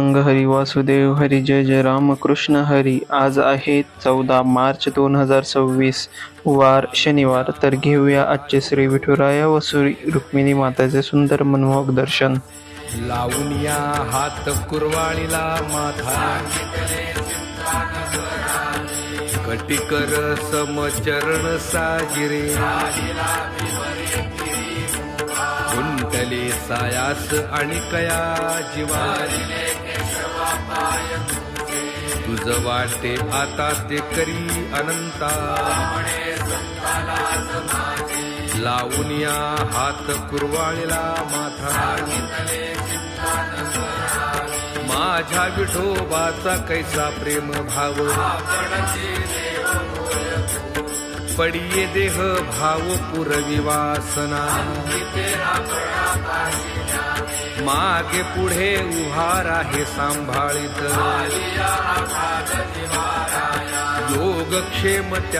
रंग हरी वासुदेव हरी जय जय राम कृष्ण हरी. आज आहे 14 मार्च 2026 वार शनिवार. तर घेऊया आजचे श्री विठुराया व श्री रुक्मिणी मातेचे सुंदर मनमोहक दर्शन. लावून या हात कुरवाळीला माथा, कटिकर समचरण साजिरे, गुंतले सायास आणि कया जीवारी, तुझ वाटे आता ते करी अनंता. लावून या हात कुरवाळीला माथा, माझ्या विठोबाचा कैसा प्रेम भाव, पडिये देह भाव पुरवी वासना. मागे पुढे उभा राहे सांभाळित, योगक्षेम त्या